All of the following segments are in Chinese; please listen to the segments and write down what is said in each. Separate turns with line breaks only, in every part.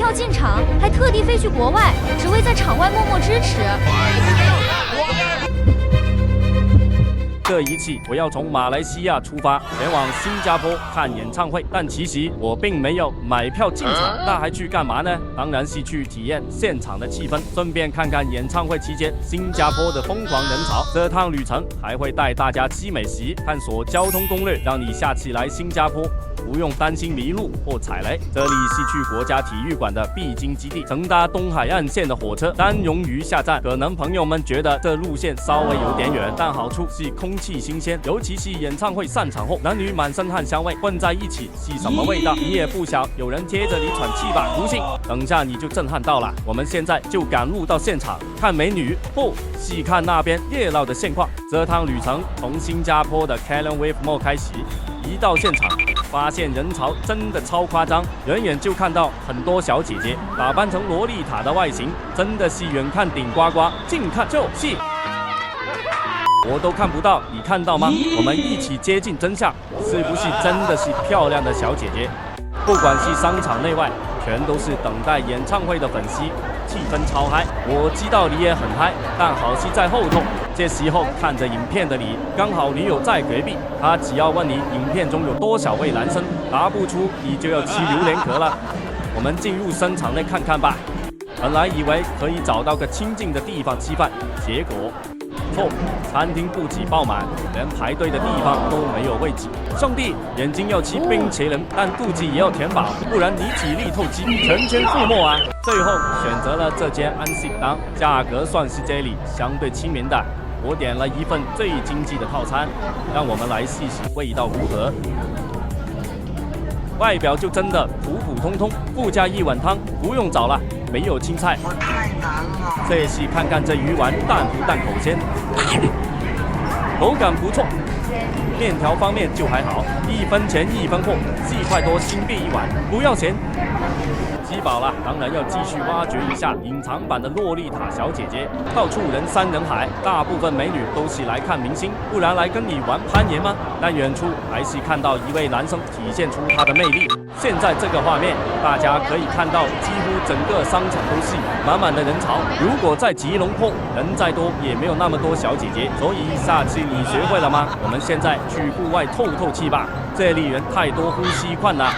票进场，还特地飞去国外，只为在场外默默支持。
这一次我要从马来西亚出发，前往新加坡看演唱会，但其实我并没有买票进场，那还去干嘛呢？当然是去体验现场的气氛，顺便看看演唱会期间新加坡的疯狂人潮。这趟旅程还会带大家吃美食，探索交通攻略，让你下次来新加坡不用担心迷路或踩雷。这里是去国家体育馆的必经基地，乘搭东海岸线的火车丹绒鱼下站。可能朋友们觉得这路线稍微有点远，但好处是空气新鲜，尤其是演唱会散场后，男女满身汗香味混在一起是什么味道？你也不想有人贴着你喘气吧？不信，等下你就震撼到了。我们现在就赶路到现场，看美女或细看那边热闹的现况。这趟旅程从新加坡的 Kallang Wave Mall 开始，一到现场，发现人潮真的超夸张，远远就看到很多小姐姐打扮成洛丽塔的外形，真的是远看顶呱呱，近看就是。我都看不到，你看到吗？我们一起接近真相，是不是真的是漂亮的小姐姐？不管是商场内外，全都是等待演唱会的粉丝，气氛超嗨。我知道你也很嗨，但好戏在后头。这时候看着影片的你，刚好女友在隔壁，她只要问你影片中有多少位男生，答不出你就要吃榴莲壳了。我们进入商场内看看吧。本来以为可以找到个清静的地方吃饭，结果错，餐厅不止爆满，连排队的地方都没有位置。兄弟，眼睛要吃冰淇淋，但肚子也要填饱，不然你体力透支，全军覆没啊！最后选择了这间安息档，价格算是这里相对亲民的。我点了一份最经济的套餐，让我们来试试味道如何。外表就真的普普通通，附加一碗汤，不用找了，没有青菜。这次看看这鱼丸淡不淡口鲜，口感不错。面条方面就还好，1分钱1分货，4块多新币一碗，不要钱。吃饱了，当然要继续挖掘一下隐藏版的洛丽塔小姐姐。到处人山人海，大部分美女都是来看明星，不然来跟你玩攀岩吗？但远处还是看到一位男生体现出他的魅力。现在这个画面，大家可以看到几乎整个商场都是满满的人潮。如果在吉隆坡，人再多也没有那么多小姐姐。所以下次你学会了吗？我们现在去户外透透气吧，这里人太多，呼吸困难。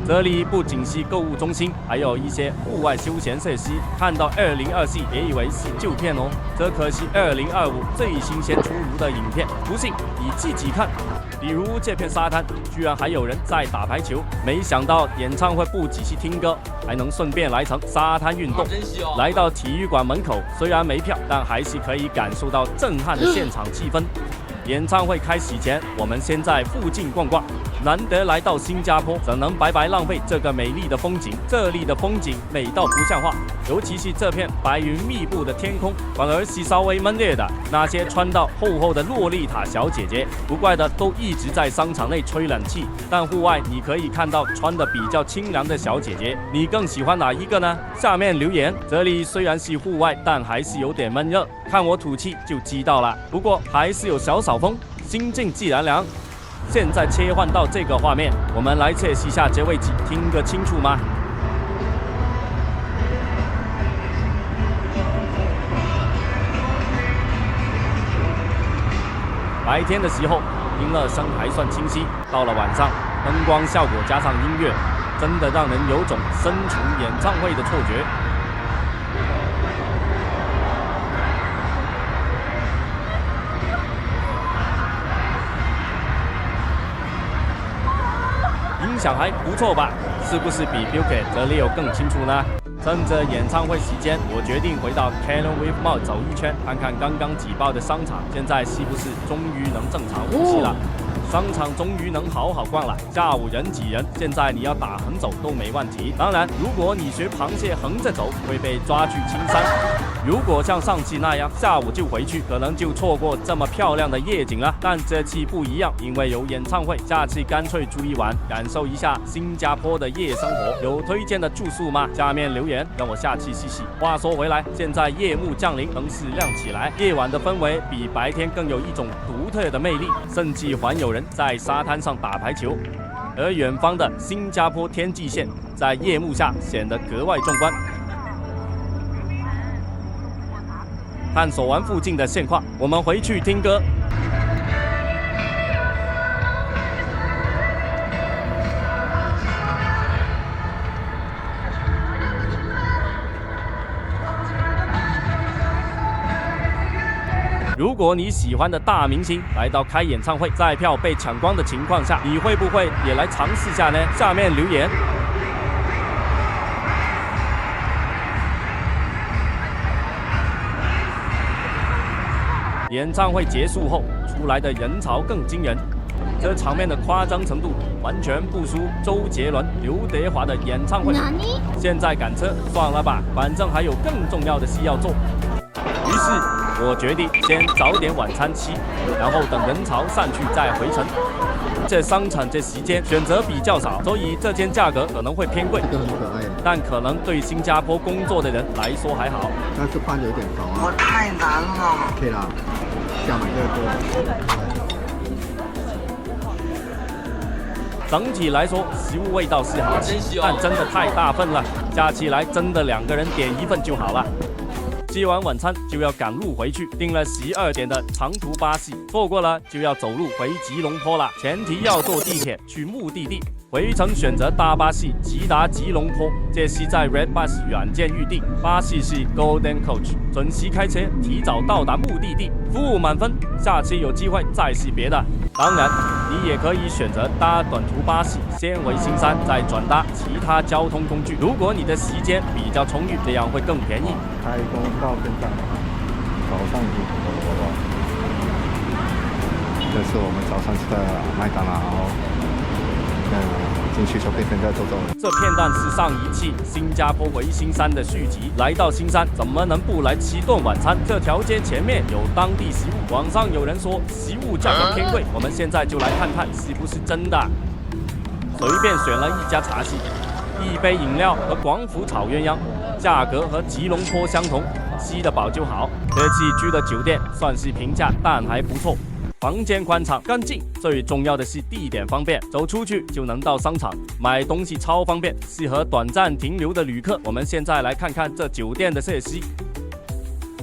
这里不仅是购物中心，还有一些户外休闲设施。看到2024，别以为是旧片哦，这可是2025最新鲜出炉的影片，不信你自己看。比如这片沙滩，居然还有人在打排球。没想到演唱会不只是听歌，还能顺便来场沙滩运动。来到体育馆门口，虽然没票，但还是可以感受到震撼的现场气氛。演唱会开始前，我们先在附近逛逛。难得来到新加坡，怎能白白浪费这个美丽的风景？这里的风景美到不像话，尤其是这片白云密布的天空，反而是稍微闷热的。那些穿到厚厚的洛丽塔小姐姐，不怪的都一直在商场内吹冷气。但户外你可以看到穿的比较清凉的小姐姐，你更喜欢哪一个呢？下面留言。这里虽然是户外，但还是有点闷热，看我吐气就知道了。不过还是有小少风，心静自然凉。现在切换到这个画面，我们来测试下这位置，听个清楚吗？白天的时候，音乐声还算清晰，到了晚上，灯光效果加上音乐，真的让人有种身处演唱会的错觉。音响还不错吧？是不是比 Bukit 这里有更清楚呢？趁着演唱会时间，我决定回到 Kallang Wave Mall 走一圈，看看刚刚挤爆的商场，现在是不是终于能正常呼吸了？商场终于能好好逛了。下午人挤人，现在你要打横走都没问题。当然，如果你学螃蟹横着走，会被抓去青山。如果像上次那样下午就回去，可能就错过这么漂亮的夜景了。但这期不一样，因为有演唱会，下次干脆住一晚，感受一下新加坡的夜生活。有推荐的住宿吗？下面留言，让我下期试试。话说回来，现在夜幕降临，灯是亮起来，夜晚的氛围比白天更有一种独特的魅力，甚至还有人在沙滩上打排球。而远方的新加坡天际线在夜幕下显得格外壮观。探索完附近的现况，我们回去听歌。如果你喜欢的大明星来到开演唱会，在票被抢光的情况下，你会不会也来尝试下呢？下面留言。演唱会结束后，出来的人潮更惊人，这场面的夸张程度完全不输周杰伦、刘德华的演唱会。现在赶车，算了吧，反正还有更重要的事要做。于是我决定先早点晚餐吃，然后等人潮散去再回程。这商场这时间选择比较少，所以这间价格可能会偏贵。
这个很可爱，
但可能对新加坡工作的人来说还好。
但是饭有点薄啊。
我太难了。
可以啦，下买这个。
整体来说，食物味道是好吃，但真的太大份了，加起来真的2个人点1份就好了。吃完晚餐就要赶路回去，订了12点的长途巴士，错过了就要走路回吉隆坡了。前提要坐地铁去目的地，回程选择大巴士直达吉隆坡，这是在 Red Bus 软件预订，巴士是 Golden Coach， 准时开车，提早到达目的地，服务满分。下次有机会再试别的。当然，你也可以选择搭短途巴士，先回新山，再转搭其他交通工具。如果你的时间比较充裕，这样会更便宜。
开工到现在，早上已经很多了。这是我们早上吃的麦当劳，进去就变成在走走。
这片段是上一期新加坡回新山的续集。来到新山，怎么能不来吃顿晚餐？这条街前面有当地食物，网上有人说食物价格偏贵，我们现在就来看看是不是真的。随便选了一家茶室，一杯饮料和广府炒鸳鸯，价格和吉隆坡相同，吃得饱就好。这次居的酒店算是平价，但还不错。房间宽敞干净，最重要的是地点方便，走出去就能到商场，买东西超方便，适合短暂停留的旅客。我们现在来看看这酒店的设施。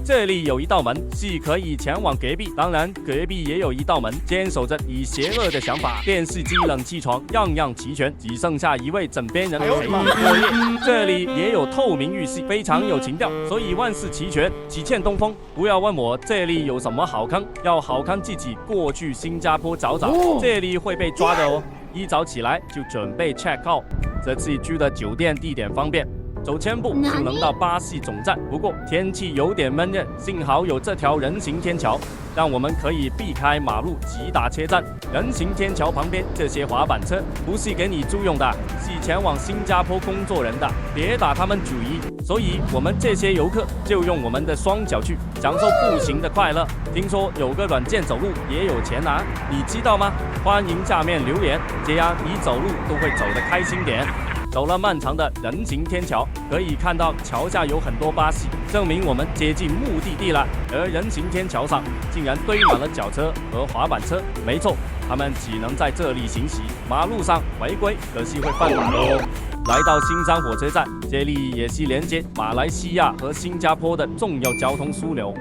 这里有一道门是可以前往隔壁，当然隔壁也有一道门，坚守着以邪恶的想法。电视机、冷气床样样齐全，只剩下一位枕边人陪你过夜。这里也有透明浴室，非常有情调，所以万事齐全，只欠东风。不要问我这里有什么好康，要好康自己过去新加坡找找，这里会被抓的哦。一早起来就准备 check out。这次居的酒店地点方便，走1000步就能到巴士总站。不过天气有点闷热，幸好有这条人行天桥，让我们可以避开马路直达车站。人行天桥旁边这些滑板车不是给你租用的，是前往新加坡工作人的，别打他们主意。所以我们这些游客就用我们的双脚去享受步行的快乐。听说有个软件走路也有钱拿，你知道吗？欢迎下面留言，这样你走路都会走得开心点。走了漫长的人行天桥，可以看到桥下有很多巴士，证明我们接近目的地了。而人行天桥上竟然堆满了脚车和滑板车，没错，他们只能在这里行驶，马路上违规可是会犯法的哦。来到新山火车站，这里也是连接马来西亚和新加坡的重要交通枢纽。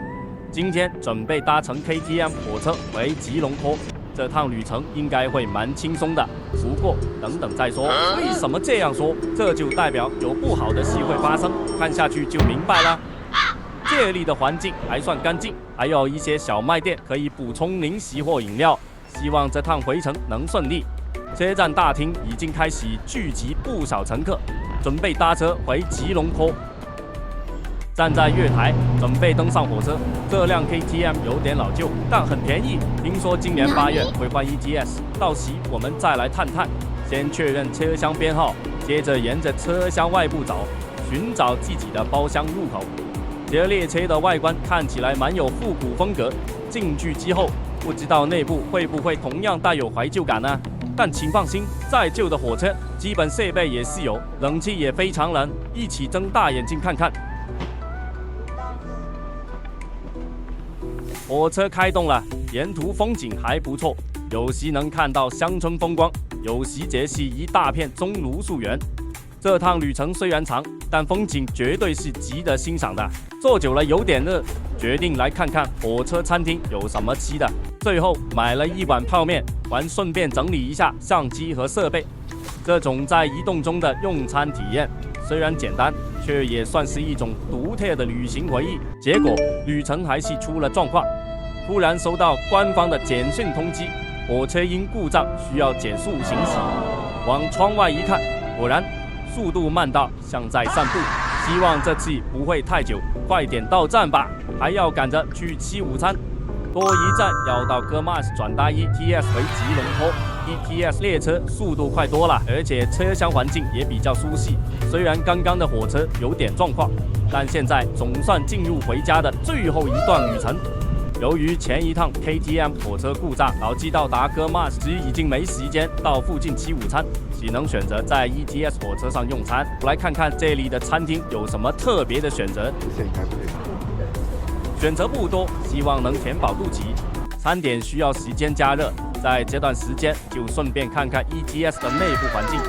今天准备搭乘 KTM 火车回吉隆坡。这趟旅程应该会蛮轻松的，不过等等再说。为什么这样说？这就代表有不好的事会发生，看下去就明白了。这里的环境还算干净，还有一些小卖店可以补充零食或饮料。希望这趟回程能顺利。车站大厅已经开始聚集不少乘客，准备搭车回吉隆坡。站在月台准备登上火车，这辆 KTM 有点老旧，但很便宜。听说今年8月会换 EGS， 到时我们再来探探。先确认车厢编号，接着沿着车厢外部找，寻找自己的包厢入口。这列车的外观看起来蛮有复古风格，进去之后不知道内部会不会同样带有怀旧感呢？但请放心，再旧的火车基本设备也是有，冷气也非常冷，一起睁大眼睛看看。火车开动了，沿途风景还不错，有时能看到乡村风光。有时节是一大片中如树园。这趟旅程虽然长，但风景绝对是值得欣赏的。坐久了有点饿，决定来看看火车餐厅有什么吃的。最后买了一碗泡面，还顺便整理一下相机和设备。这种在移动中的用餐体验，虽然简单，却也算是一种独特的旅行回忆。结果旅程还是出了状况，突然收到官方的简讯通知，火车因故障需要减速行驶。往窗外一看，果然速度慢到像在散步。希望这次不会太久，快点到站吧，还要赶着去吃午餐。多一站要到哥马斯转搭 ETS 回吉隆坡。ETS 列车速度快多了，而且车厢环境也比较舒适。虽然刚刚的火车有点状况，但现在总算进入回家的最后一段旅程。由于前一趟 KTM 火车故障，导致到达哥马斯时已经没时间到附近吃午餐，只能选择在 ETS 火车上用餐。来看看这里的餐厅有什么特别的选择。选择不多，希望能填饱肚脐。餐点需要时间加热，在这段时间就顺便看看 ETS 的内部环境。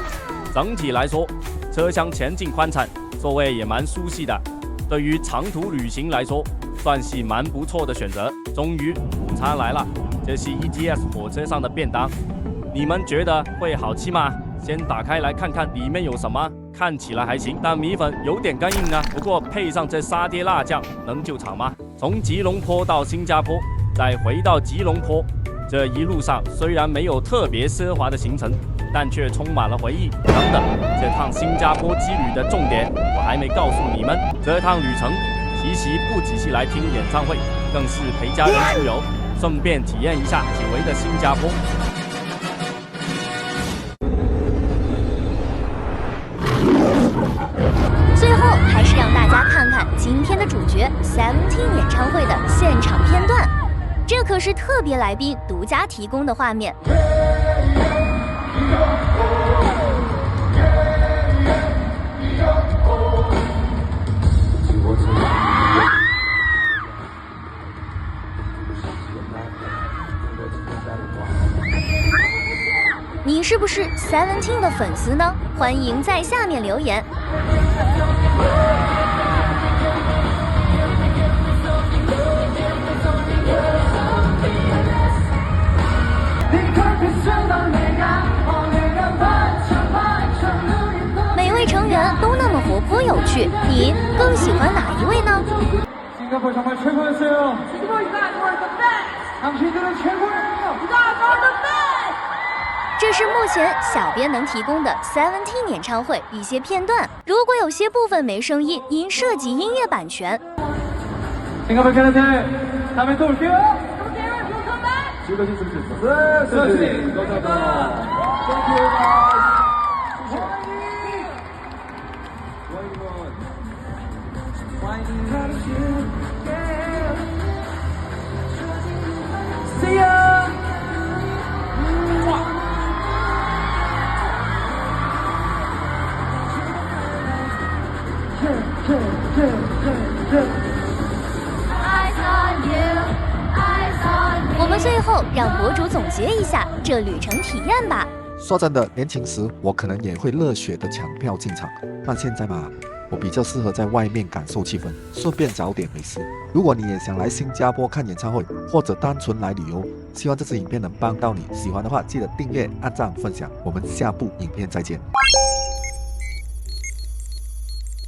整体来说，车厢前进宽敞，座位也蛮舒适的。对于长途旅行来说，算是蛮不错的选择。终于午餐来了，这是 ETS 火车上的便当，你们觉得会好吃吗？先打开来看看里面有什么。看起来还行，但米粉有点干硬啊。不过配上这沙爹辣酱，能救场吗？从吉隆坡到新加坡，再回到吉隆坡，这一路上虽然没有特别奢华的行程，但却充满了回忆。等等，这趟新加坡之旅的重点我还没告诉你们。这趟旅程其实不只是来听演唱会，更是陪家人出游，顺便体验一下久违的新加坡。
最后还是让大家看看今天的主角 Seventeen 演唱会的现场片段，这可是特别来宾独家提供的画面。你是不是 Seventeen 的粉丝呢？欢迎在下面留言。每位成员都那么活泼有趣，你更喜欢哪一位呢？
싱가포르 정말 최고였어요. 싱가포르 you guys were the best. 당신들은 최고예요. You guys are the best.
这是目前小编能提供的 Seventeen 演唱会一些片段，如果有些部分没声音，因涉及音乐版权。
싱가포르 캐나다 다음에 또 올게요. 즐거우셨으면 좋겠어요. 네, 수고하셨습니다. 감사합니다. Thank you guys. See ya.
Eyes on you, eyes on me。我们最后让博主总结一下这旅程体验吧。
说真的，年轻时我可能也会热血的抢票进场，但现在嘛，我比较适合在外面感受气氛，顺便找点美食。如果你也想来新加坡看演唱会，或者单纯来旅游，希望这支影片能帮到你。喜欢的话，记得订阅、按赞、分享。我们下部影片再见。